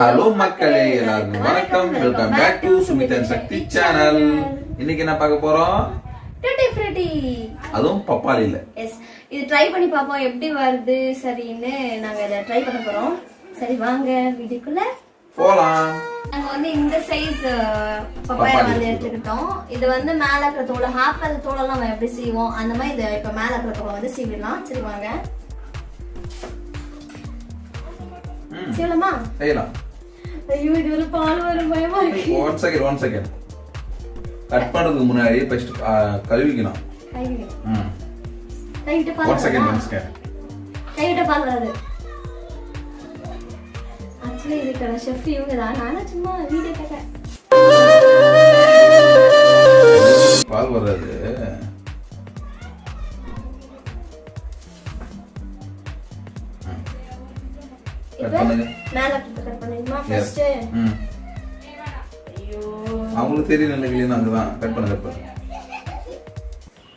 Hello மக்களே, எல்லாருக்கும் வணக்கம். Welcome back to Sumit and Sakthi channel. இன்னைக்கு என்ன பார்க்க போறோம்? Tutti frutti. அதுவும் பப்பாளில. எஸ், இது ட்ரை பண்ணி பாப்போம் எப்படி வருது சரின்னு. நாங்க இத ட்ரை பண்ண போறோம். சரி வாங்க வீடியோக்குள்ள போலாம். நாங்க வந்து இந்த சைஸ் பப்பாயா வந்து எடுத்துக்கிட்டோம். இது வந்து மேல இருக்கிற தோலை, ஆப்பிள் தோலெல்லாம் நம்ம எப்படி செய்வோம் அந்த மாதிரி இதை இப்ப மேல இருக்கிற தோலை வந்து சீவிடலாம். சரி வாங்க செய்யலாமா? செய்யலாம். ஐயோ இது ஒரு பால் வரும், பயமா இருக்கு. ஒன் செகண்ட் கட் பண்றதுக்கு முன்னாடி ஃபர்ஸ்ட் கழுவிக்கணும். கையிட்ட பால். ஒன் செகண்ட் கையிட்ட பால் வராது. ஆக்சுவலி இதுக்கான ஷெஃப் இவங்க தான். நானும் சும்மா வீடியோ கேட்டேன். பால் வராது. கட் பண்ணுங்க. மேல கட் பண்ணுமா ஃபர்ஸ்ட்? ஐயோ அவங்களுக்கு தெரியல இல்லையா? அங்கதான் கட் பண்ணுங்க.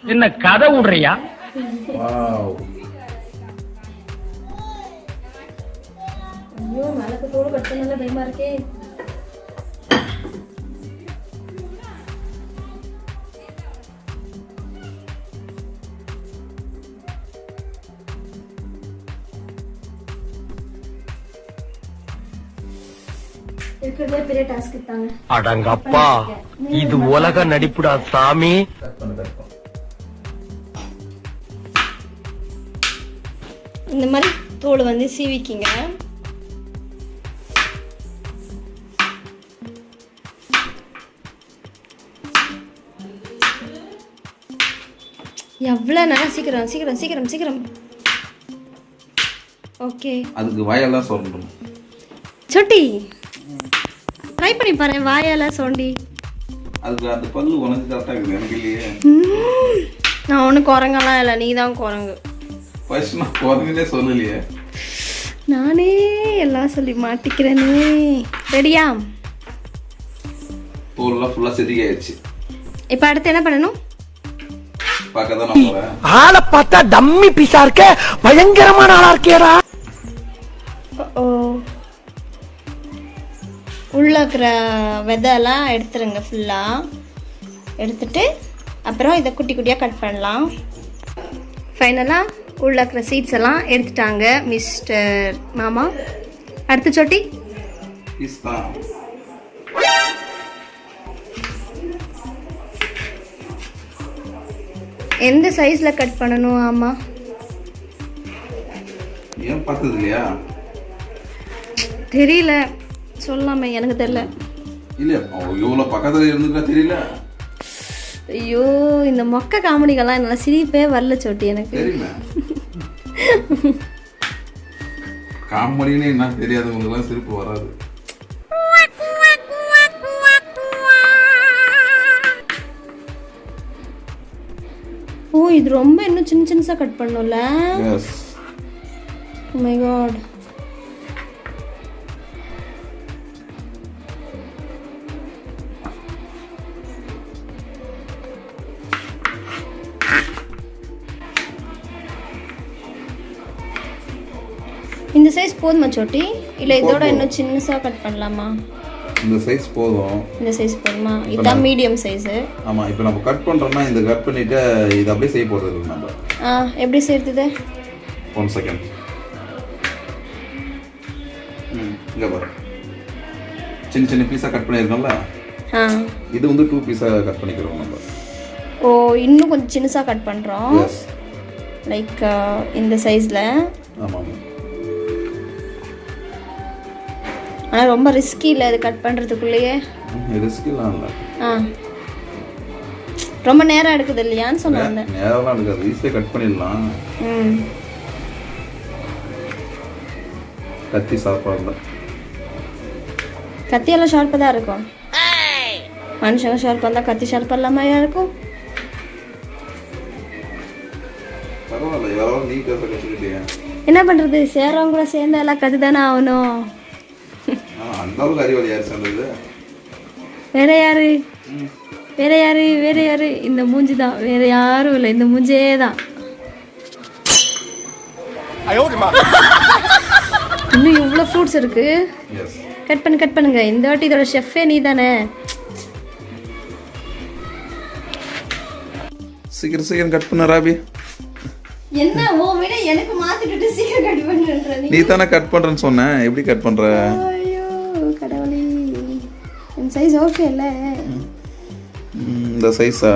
என்ன கதை விடுறியா? வாவ். ஐயோ மேலக்கு தோடு கட் பண்ணல, பயமா இருக்கே. இருக்கிறதே பெரிய டாஸ்க் தாங்க. அடங்கப்பா, இது உலக நடிப்புடா சாமி. இந்த மாதிரி தோடு வந்து சீவிக்கிங்க. எவ்வளவு நேரம்? சீக்கிரம் சீக்கிரம் சீக்கிரம் சீக்கிரம். ஓகே, அதுக்கு வாயெல்லாம் சொல்லணும். சொட்டி ட்ரை பண்ணி பாரு, வாயால சோண்டி. அதுக்கு அந்த பல்லு உனக்கு கரெக்டா இருக்கு, எனக்கு இல்லையே. நான் ஒன்றும் குரங்கெல்லாம் இல்லை, நீ தான் குரங்கு. ஃபர்ஸ்ட் நான் குரங்குனே சொல்லலையே. நானே எல்லாம் சொல்லி மாட்டிக்கிறேனே. ரெடியா? தோல்லாம் ஃபுல்லா செதுக்கியாச்சு. இப்போ அடுத்து என்ன பண்ணணும்? பார்க்க தான் போறேன். ஆளை பார்த்தா டம்மி பீஸா இருக்க, பயங்கரமான ஆளா இருக்கேடா. ஓ, உள்ள இருக்கிற விதையெல்லாம் எடுத்துருங்க. ஃபுல்லாக எடுத்துட்டு அப்புறம் இதை குட்டி குட்டியாக கட் பண்ணலாம். ஃபைனலாக உள்ள இருக்கிற சீட்ஸ் எல்லாம் எடுத்துட்டாங்க மிஸ்டர் மாமா. அடுத்து சொட்டி பிஸ்தா. எந்த சைஸில் கட் பண்ணணும்? ஆமாம், ஏன் பார்த்தது இல்லையா? தெரியல, சொல்லாமே, எனக்கு தெரியல. இல்ல இவ்வளவு பக்கத்துல இருந்துட்டா தெரியல. ஐயோ இந்த மொக்க காமெடிகள்லாம் என்னால சிரிப்பே வரல சொட்டி, எனக்கு தெரியல. காமெடின்னு என்ன தெரியாதவங்களுக்குலாம் சிரிப்பு வராது. ஓ இது ரொம்ப இன்னும் சின்ன சின்னசா கட் பண்ணணும்ல. எஸ். Oh my god. இந்த சைஸ் போதுமா சொட்டி? இல்ல இதோட இன்னும் சின்னசா கட் பண்ணலாமா? இந்த சைஸ் போதும். இந்த சைஸ் போதுமா? இதான் மீடியம் சைஸ். ஆமா, இப்போ நம்ம கட் பண்றோம்னா இந்த கட் பண்ணிட்டு இது அப்படியே செய்ய போறது நம்ம. எப்படி செய்யறது? 1 செகண்ட். இங்க பாரு, சின்ன சின்ன பீஸா கட் பண்ணிருக்கோம்ல. இது வந்து 2 பீஸா கட் பண்ணிக்கிறோம் நம்ம. ஓ இன்னும் கொஞ்சம் சின்னசா கட் பண்றோம். எஸ். லைக் இந்த சைஸ்ல. ஆமா. ஆனால் ரொம்ப ரிஸ்கி இல்லை இது கட் பண்ணுறதுக்குள்ளேயே? ரிஸ்கிலாம் இல்லை. ரொம்ப நேரம் எடுக்குது இல்லையான்னு சொன்னாங்க. நேரம்லாம் எடுக்காது, ஈஸியாக கட் பண்ணிடலாம். கத்தி ஷார்ப்பாக இல்லை. கத்தியெல்லாம் ஷார்ப்பாக தான் இருக்கும். மனுஷங்க ஷார்ப்பாக இருந்தால் கத்தி ஷார்ப்பாக இல்லாமல் இருக்கும். பரவாயில்ல, யாராவது நீ பேச கற்றுக்கிட்டியா? என்ன பண்ணுறது, சேர்றவங்க கூட சேர்ந்து எல்லாம் கற்று தானே ஆகணும். அந்த அளவுக்கு அறிவாளி யார் சேர்ந்தது? வேற யாரு? வேற யாரு? வேற யாரு? இந்த மூஞ்சி தான், வேற யாரும் இல்லை, இந்த மூஞ்சே தான். இன்னும் இவ்வளோ ஃப்ரூட்ஸ் இருக்கு. எஸ். கட் பண்ணுங்க. இந்த வாட்டி இதோட ஷெஃபே நீ தானே. சீக்கிரம் கட் பண்ண ராபி. என்ன ஓ விட எனக்கு மாத்திட்டு சீக்கிரம் கட் பண்ணுன்ற நீ தானே கட் பண்றேன்னு சொன்ன. எப்படி கட் பண்ற? ஐயோ கடவுளே. இந்த சைஸ் ஓகே இல்ல? இந்த சைஸா?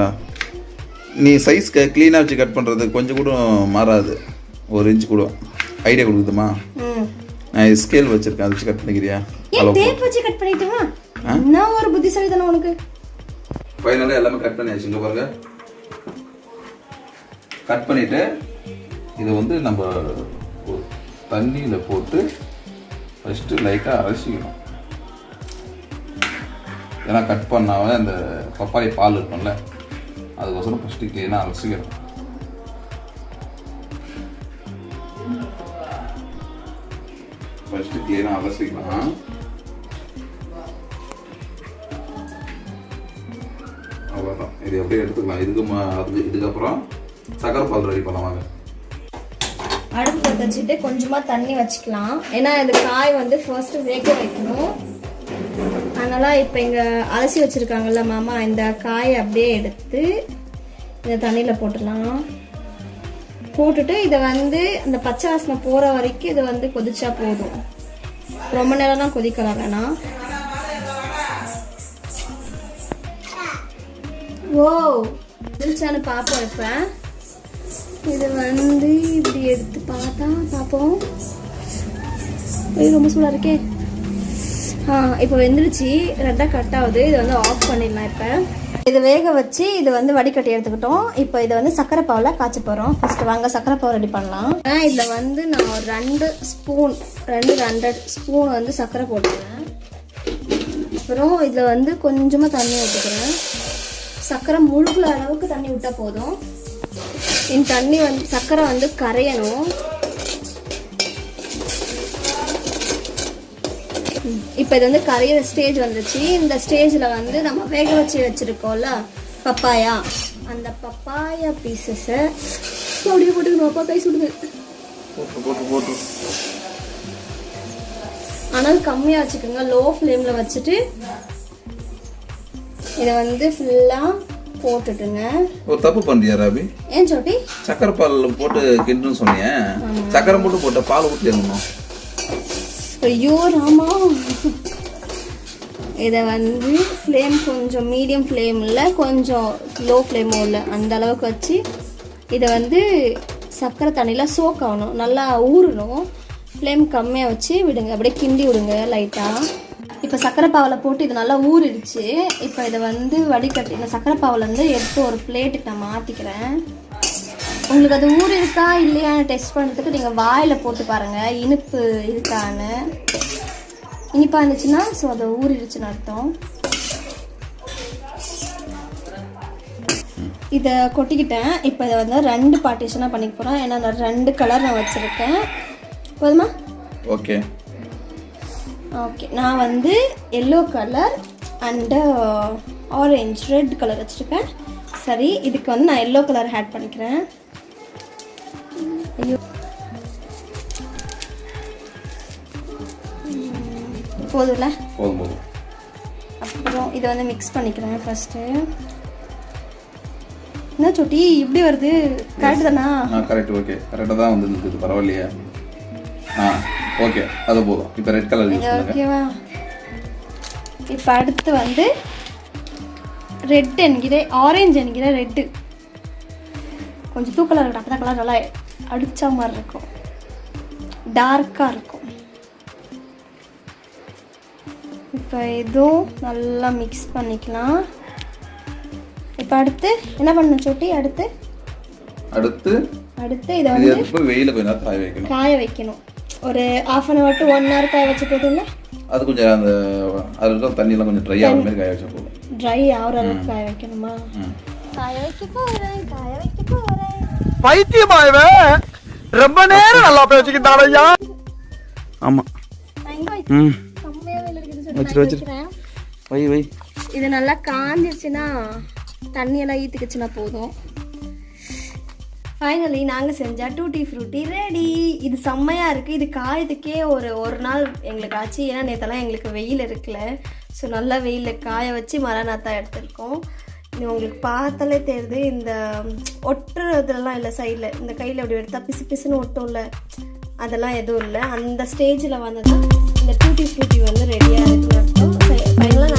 நீ சைஸ் க்ளீனாக வச்சு கட் பண்ணுறது கொஞ்சம் கூட மாறாது. 1 இன்ச் கூட ஐடியா கொடுக்குதுமா? நான் ஸ்கேல் வச்சிருக்கேன், அதை வச்சு கட் பண்ணிக்கிறியா? டேப் வச்சு கட் பண்ணிட்டுமா? என்ன ஒரு புத்திசாலி தானே உனக்கு. ஃபைனலாக எல்லாமே கட் பண்ணியாச்சு. இங்கே பாருங்க, கட் பண்ணிவிட்டு இதை வந்து நம்ம தண்ணியில் போட்டு ஃபஸ்ட்டு லைட்டாக அரைச்சிக்கணும். ஏன்னா கட் பண்ணாவே அந்த பப்பாளி பால் இருக்கும்ல, அதுக்கோசரம் ஃபஸ்ட்டு க்ளீனாக அரைச்சிக்கணும். ஃபஸ்ட்டு க்ளீனாக அரைச்சிக்கலாம். அவ்வளோதான், இது எப்படியே எடுத்துக்கலாம். இதுக்கப்புறம் சக்கரை பால் ரெடி பண்ணலாம். அடுப்பு பற்ற வச்சுட்டு கொஞ்சமாக தண்ணி வச்சுக்கலாம். ஏன்னா இந்த காய் வந்து ஃபர்ஸ்ட்டு வேக வைக்கணும். அதனால் இப்போ இங்கே அலசி வச்சுருக்காங்கல்ல மாமா, இந்த காயை அப்படியே எடுத்து இந்த தண்ணியில் போட்டுடலாம். போட்டுட்டு இதை வந்து அந்த பச்சை வாசனை போகிற வரைக்கும் இதை வந்து கொதிச்சா போதும். ரொம்ப நேரம்லாம் கொதிக்கலாம் வேணாம். ஓ கொதிச்சான்னு பார்ப்போம். இப்போ இதை வந்து இப்படி எடுத்து பார்ப்போம். ரொம்ப சூடாக இருக்கே. இப்போ வெந்துருச்சு, ரெண்டாக கட் ஆகுது. இதை வந்து ஆஃப் பண்ணிடலாம். இப்போ இதை வேக வச்சு இது வந்து வடிகட்டி எடுத்துக்கிட்டோம். இப்போ இதை வந்து சக்கரை பாவில் காய்ச்ச போகிறோம். ஃபஸ்ட்டு வாங்க சக்கரை பாவு ரெடி பண்ணலாம். இதில் வந்து நான் ஒரு 2 ஸ்பூன் வந்து சக்கரை போட்டுக்கிறேன். அப்புறம் இதில் வந்து கொஞ்சமாக தண்ணி ஊற்றிக்கிறேன். சக்கரை முழுகிற அளவுக்கு தண்ணி விட்டால் போதும். இந்த தண்ணி வந்து சக்கரை வந்து கரையணும். இப்போ இது வந்து கரையிற ஸ்டேஜ் வந்துருச்சு. இந்த ஸ்டேஜில் வந்து நம்ம வேக வச்சுருக்கோம்ல பப்பாயா, அந்த பப்பாயா பீசஸை அப்படியே போட்டுக்கணும். அப்பா கை சுடுது. ஆனால் கம்மியாக வச்சுக்கோங்க, லோ ஃப்ளேமில் வச்சுட்டு இதை வந்து ஃபுல்லாக போட்டுட்டுங்க. ஒரு தப்பு பண்றியா ராபி? ஏன் சோட்டி? சக்கரை பால் போட்டு கிண்டுன்னு சொன்னீங்க, சக்கரை போட்டு போட்ட பால் ஊற்றிடணும். ஐயோ ராமா. இதை வந்து ஃப்ளேம் கொஞ்சம் மீடியம் ஃப்ளேமில் கொஞ்சம் லோ ஃப்ளேமும் இல்லை அந்த அளவுக்கு வச்சு இதை வந்து சக்கரை தண்ணியில் சோக் ஆகணும், நல்லா ஊறணும். ஃப்ளேம் கம்மியாக வச்சு விடுங்க, அப்படியே கிண்டி விடுங்க லைட்டாக. இப்போ சக்கரை பாவில் போட்டு இது நல்லா ஊறிடுச்சு. இப்போ இதை வந்து வடிகட்டி இந்த சக்கரை பாவிலேருந்து எடுத்து ஒரு பிளேட்டுக்கு நான் மாற்றிக்கிறேன். உங்களுக்கு அது ஊறி இருக்கா இல்லையான்னு டெஸ்ட் பண்ணுறதுக்கு நீங்கள் வாயில் போட்டு பாருங்கள், இனிப்பு இருக்கான்னு. இனிப்பாக இருந்துச்சுன்னா ஸோ அதை ஊறிடுச்சுன்னு அர்த்தம். இதை கொட்டிக்கிட்டேன். இப்போ இதை வந்து 2 பார்ட்டிஷனாக பண்ணிக்க போகிறேன். ஏன்னா நான் 2 கலர் நான் வச்சுருக்கேன். போதுமா? Okay okay. நான் வந்து yellow colour and orange red colour வச்சுருக்கேன். சரி, இதுக்கு வந்து நான் எல்லோ கலர் ஆட் பண்ணிக்கிறேன். ஐயோ போதும்ல? போதும். அப்புறம் இதை வந்து மிக்ஸ் பண்ணிக்கிறேன் ஃபர்ஸ்ட்டு. என்ன சொட்டி இப்படி வருது? கரெக்ட் தானா? கரெக்ட். ஓகே, கரெக்டாக தான் வந்து பரவாயில்லையா? ஓகே, அது போதும். இப்போ ரெட் கலர் யூஸ் பண்ணுங்க. ஓகேவா? இப்போ அடுத்து வந்து ரெட் என்கிறேன், ஆரஞ்சு என்கிறேன். ரெட்டு கொஞ்சம் தூக்கலாக இருக்கட்டும், அப்போ தான் கலர் நல்லா அடித்த மாதிரி இருக்கும், டார்க்காக இருக்கும். இப்போ இதுவும் நல்லா மிக்ஸ் பண்ணிக்கலாம். இப்போ அடுத்து என்ன பண்ணணும் சோட்டி? அடுத்து இதை வந்து வெயில கொஞ்ச நேரம் காய வைக்கணும். ஒரு 1/2 hour to 1 hour காய வச்சு போட்டுல அது கொஞ்சம் அந்த அதுல இருக்க தண்ணி எல்லாம் கொஞ்சம் ட்ரை ஆகுற மாதிரி காய வச்சா போதும். ட்ரை ஆகுற அளவுக்கு காய வைக்கணுமா? காய வைக்க போறேன். பைத்தியமா இவன்? ரொம்ப நேரம் நல்லா பேசிக்கிட்டான் ஐயா. ஆமா. கம்மியாவே இருக்குது. வச்சிருக்கேன். வை. இது நல்லா காஞ்சிருச்சுன்னா தண்ணி எல்லாம் ஈத்துக்குச்சுன்னா போதும். ஃபைனலி நாங்கள் செஞ்ச டூட்டி ஃப்ரூட்டி ரெடி. இது செம்மையாக இருக்குது. இது காயதுக்கே ஒரு நாள் எங்களுக்கு ஆச்சு. ஏன்னா நேற்றெல்லாம் எங்களுக்கு வெயில் இருக்குல்ல. ஸோ நல்லா வெயிலில் காய வச்சு மரநாத்தா எடுத்துருக்கோம். இது உங்களுக்கு பார்த்தாலே தெரியுது. இந்த ஒட்டுறதுலாம் இல்லை சைடில். இந்த கையில் அப்படி எடுத்தால் பிசு பிசுன்னு ஒட்டும்ல, அதெல்லாம் எதுவும் இல்லை. அந்த ஸ்டேஜில் வந்து தான் இந்த டூட்டி ஃப்ரூட்டி வந்து ரெடியாக இருக்குன்னு அர்த்தம். ஃபைனலாக